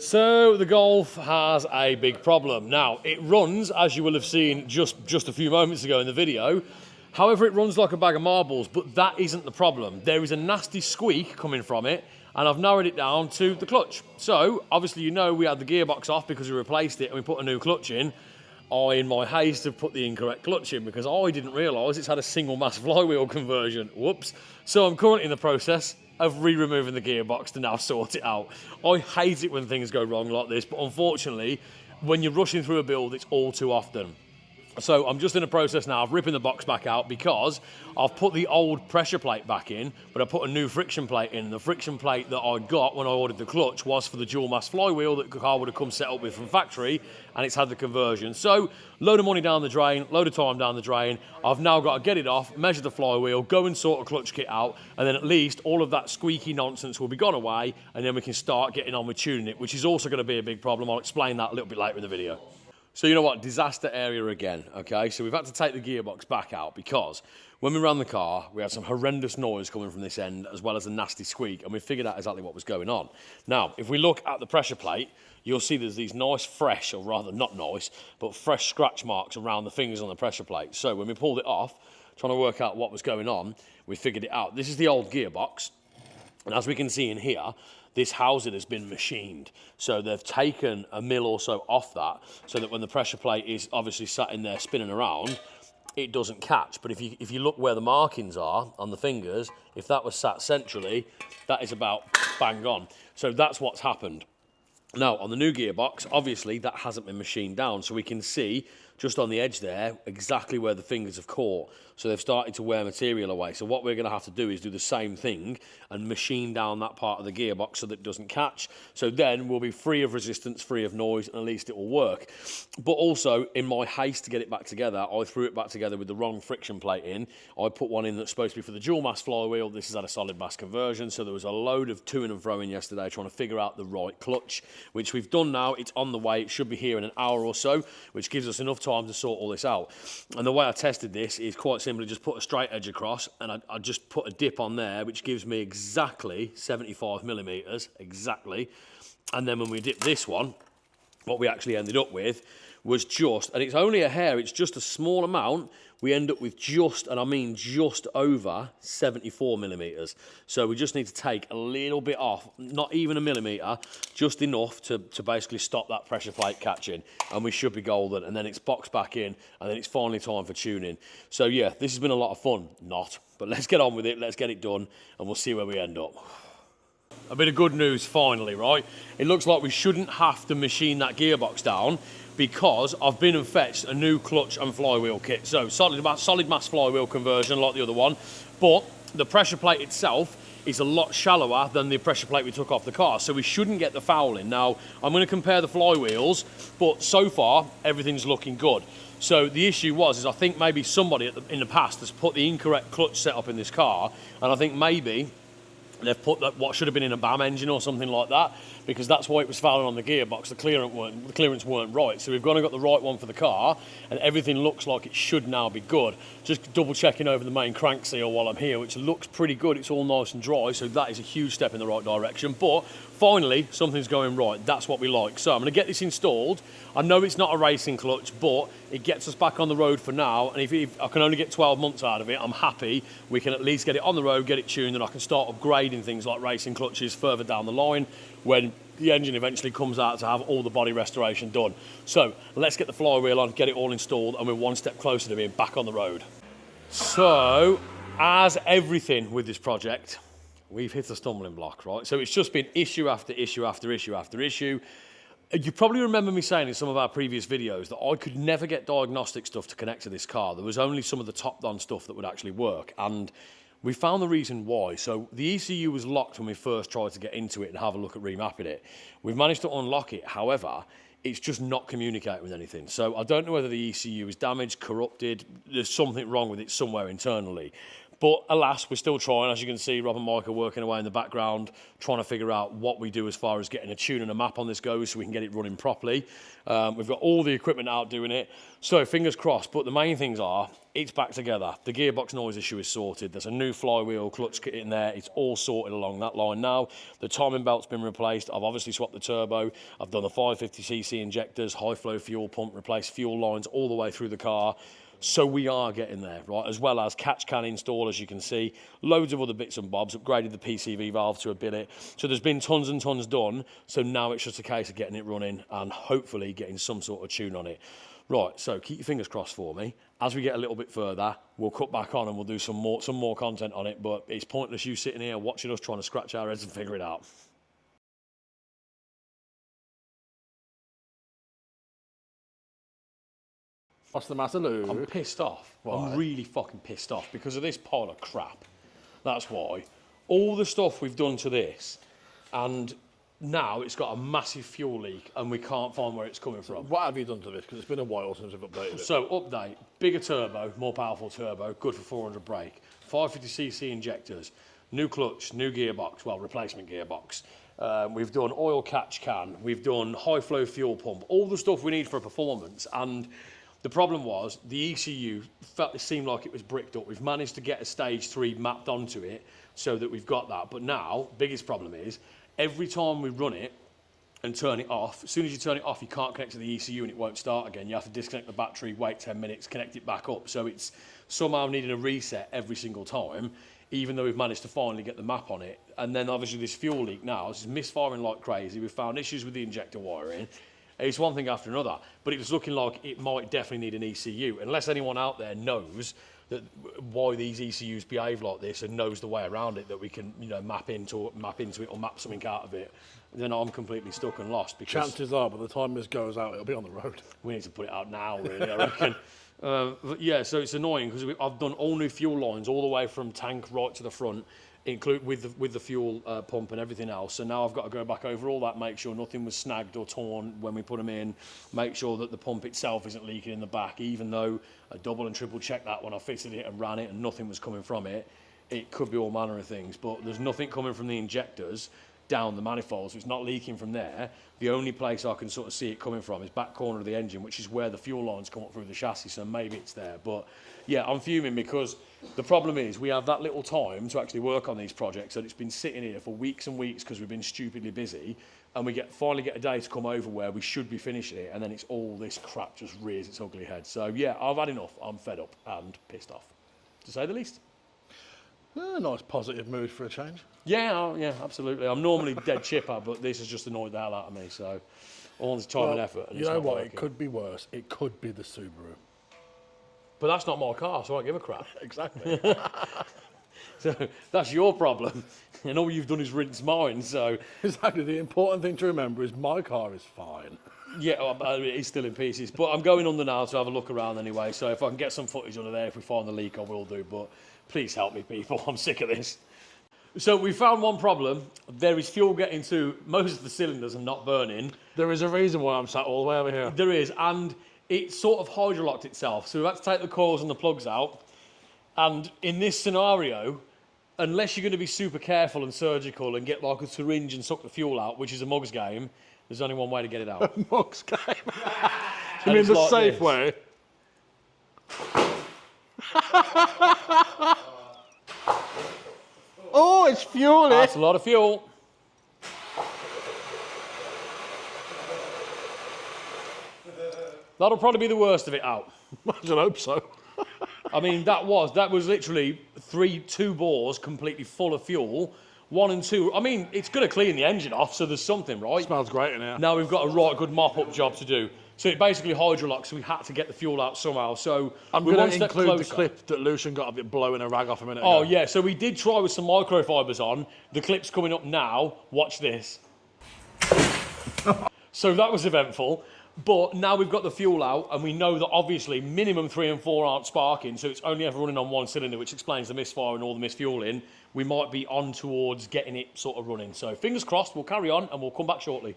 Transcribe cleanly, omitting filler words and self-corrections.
So the Golf has a big problem. Now, it runs, as you will have seen just a few moments ago in the video. However, it runs like a bag of marbles, but that isn't the problem. There is a nasty squeak coming from it, and I've narrowed it down to the clutch. So, obviously, you know we had the gearbox off because we replaced it and we put a new clutch in. I, in my haste, have put the incorrect clutch in because I didn't realise it's had a single mass flywheel conversion. Whoops. So I'm currently in the process of re-removing the gearbox to now sort it out. I hate it when things go wrong like this, but unfortunately, when you're rushing through a build, it's all too often. So I'm just in the process now of ripping the box back out because I've put the old pressure plate back in, but I put a new friction plate in. The friction plate that I got when I ordered the clutch was for the dual mass flywheel that the car would have come set up with from factory, and it's had the conversion. So load of money down the drain, load of time down the drain. I've now got to get it off, measure the flywheel, go and sort a clutch kit out, and then at least all of that squeaky nonsense will be gone away, and then we can start getting on with tuning it, which is also going to be a big problem. I'll explain that a little bit later in the video. So you know what, disaster area again, okay? So we've had to take the gearbox back out because when we ran the car, we had some horrendous noise coming from this end as well as a nasty squeak, and we figured out exactly what was going on. Now, if we look at the pressure plate, you'll see there's these nice fresh, or rather not nice, but fresh scratch marks around the fingers on the pressure plate. So when we pulled it off, trying to work out what was going on, we figured it out. This is the old gearbox, and as we can see in here, this housing has been machined. So they've taken a mil or so off that so that when the pressure plate is obviously sat in there spinning around, it doesn't catch. But if you look where the markings are on the fingers, if that was sat centrally, that is about bang on. So that's what's happened. Now, on the new gearbox, obviously that hasn't been machined down, so we can see just on the edge there exactly where the fingers have caught. So they've started to wear material away. So what we're going to have to do is do the same thing and machine down that part of the gearbox so that it doesn't catch. So then we'll be free of resistance, free of noise, and at least it will work. But also, in my haste to get it back together, I threw it back together with the wrong friction plate in. I put one in that's supposed to be for the dual mass flywheel. This is at a solid mass conversion. So there was a load of to and fro in yesterday trying to figure out the right clutch, which we've done now. It's on the way. It should be here in an hour or so, which gives us enough time to sort all this out. And the way I tested this is quite simply just put a straight edge across, and I just put a dip on there, which gives me exactly 75 millimeters, exactly. And then when we dip this one, what we actually ended up with was just, and it's only a hair, it's just a small amount, we end up with just, and I mean just over 74 millimeters. So we just need to take a little bit off, not even a millimeter, just enough to basically stop that pressure plate catching, and we should be golden. And then it's boxed back in, and then it's finally time for tuning. So yeah, this has been a lot of fun. Not, but let's get on with it, let's get it done, and we'll see where we end up. A bit of good news finally, right? It looks like we shouldn't have to machine that gearbox down because I've been and fetched a new clutch and flywheel kit. So solid mass flywheel conversion like the other one, but the pressure plate itself is a lot shallower than the pressure plate we took off the car, so we shouldn't get the fouling. Now, I'm going to compare the flywheels, but so far, everything's looking good. So the issue is I think maybe somebody in the past has put the incorrect clutch setup in this car, and I think maybe they've put what should have been in a BAM engine or something like that, because that's why it was fouling on the gearbox. The clearance weren't right. So we've gone and got the right one for the car, and everything looks like it should now be good. Just double checking over the main crank seal while I'm here, which looks pretty good. It's all nice and dry, so that is a huge step in the right direction. But finally, something's going right. That's what we like. So I'm going to get this installed. I know it's not a racing clutch, but it gets us back on the road for now. And if I can only get 12 months out of it, I'm happy. We can at least get it on the road, get it tuned, and I can start upgrading things like racing clutches further down the line when the engine eventually comes out to have all the body restoration done. So let's get the flywheel on, get it all installed, and we're one step closer to being back on the road. So, as everything with this project, we've hit a stumbling block, right? So it's just been issue after issue after issue after issue. You probably remember me saying in some of our previous videos that I could never get diagnostic stuff to connect to this car. There was only some of the top-down stuff that would actually work, and we found the reason why. So the ECU was locked when we first tried to get into it and have a look at remapping it. We've managed to unlock it, however, it's just not communicating with anything. So I don't know whether the ECU is damaged, corrupted, there's something wrong with it somewhere internally. But alas, we're still trying. As you can see, Rob and Mike are working away in the background, trying to figure out what we do as far as getting a tune and a map on this goes so we can get it running properly. We've got all the equipment out doing it. So fingers crossed, but the main things are, it's back together. The gearbox noise issue is sorted. There's a new flywheel clutch kit in there. It's all sorted along that line now. The timing belt's been replaced. I've obviously swapped the turbo. I've done the 550cc injectors, high flow fuel pump, replaced fuel lines all the way through the car. So we are getting there, right? As well as catch can install, as you can see. Loads of other bits and bobs, upgraded the PCV valve to a billet. So there's been tons and tons done. So now it's just a case of getting it running and hopefully getting some sort of tune on it. Right, so keep your fingers crossed for me. As we get a little bit further, we'll cut back on and we'll do some more content on it. But it's pointless you sitting here watching us trying to scratch our heads and figure it out. What's the matter, Luke? I'm pissed off. Why? I'm really fucking pissed off because of this pile of crap. That's why. All the stuff we've done to this, and now it's got a massive fuel leak and we can't find where it's coming from. What have you done to this? Because it's been a while since we've updated it. So update, bigger turbo, more powerful turbo, good for 400 brake, 550cc injectors, new clutch, new gearbox, well, replacement gearbox. We've done oil catch can, we've done high flow fuel pump, all the stuff we need for performance. And the problem was the ECU it seemed like it was bricked up. We've managed to get a stage 3 mapped onto it so that we've got that. But now, biggest problem is, every time we run it and turn it off, as soon as you turn it off, you can't connect to the ECU and it won't start again. You have to disconnect the battery, wait 10 minutes, connect it back up. So it's somehow needing a reset every single time, even though we've managed to finally get the map on it. And then obviously this fuel leak now, this is misfiring like crazy. We've found issues with the injector wiring. It's one thing after another, but it's looking like it might definitely need an ECU. Unless anyone out there knows that why these ECUs behave like this and knows the way around it, that we can, you know, map into it or map something out of it, then I'm completely stuck and lost. Because chances are, by the time this goes out, it'll be on the road. We need to put it out now, really, I reckon. But yeah, so it's annoying because I've done all new fuel lines all the way from tank right to the front, include with the fuel pump and everything else. So now I've got to go back over all that, make sure nothing was snagged or torn when we put them in, make sure that the pump itself isn't leaking in the back, even though I double and triple checked that when I fitted it and ran it and nothing was coming from it. It could be all manner of things, but there's nothing coming from the injectors down the manifold, so it's not leaking from there. The only place I can sort of see it coming from is back corner of the engine, which is where the fuel lines come up through the chassis, so maybe it's there. But yeah, I'm fuming because the problem is we have that little time to actually work on these projects, and it's been sitting here for weeks and weeks because we've been stupidly busy, and we finally get a day to come over where we should be finishing it, and then it's all this crap just rears its ugly head. So yeah, I've had enough. I'm fed up and pissed off, to say the least. Nice positive mood for a change. Yeah, yeah, absolutely. I'm normally dead chipper, but this has just annoyed the hell out of me. So all this time and effort. And you know what? It could be worse. It could be the Subaru. But that's not my car, so I don't give a crap. Exactly. So that's your problem, and all you've done is rinse mine. So exactly. The important thing to remember is my car is fine. yeah, it's still in pieces. But I'm going under now to have a look around anyway. So if I can get some footage under there, if we find the leak, I will do. But please help me, people. I'm sick of this. So we found one problem. There is fuel getting to most of the cylinders and not burning. There is a reason why I'm sat all the way over here. There is, and it sort of hydrolocked itself. So we've had to take the coils and the plugs out. And in this scenario, unless you're going to be super careful and surgical and get like a syringe and suck the fuel out, which is a mug's game, there's only one way to get it out. Mug's game? You mean the like safe way? Oh, it's fuel. That's a lot of fuel. That'll probably be the worst of it out. I should hope so. I mean, that was literally 2 bores completely full of fuel. 1 and 2. I mean, it's going to clean the engine off, so there's something, right? Smells great in here. Now we've got a right good mop-up job to do. So it basically hydrolocked, so we had to get the fuel out somehow. So I'm going to include the clip that Lucian got a bit blowing a rag off a minute ago. Oh, yeah. So we did try with some microfibers on. The clip's coming up now. Watch this. So that was eventful. But now we've got the fuel out, and we know that obviously minimum 3 and 4 aren't sparking, so it's only ever running on 1 cylinder, which explains the misfire and all the misfueling. We might be on towards getting it sort of running. So fingers crossed, we'll carry on, and we'll come back shortly.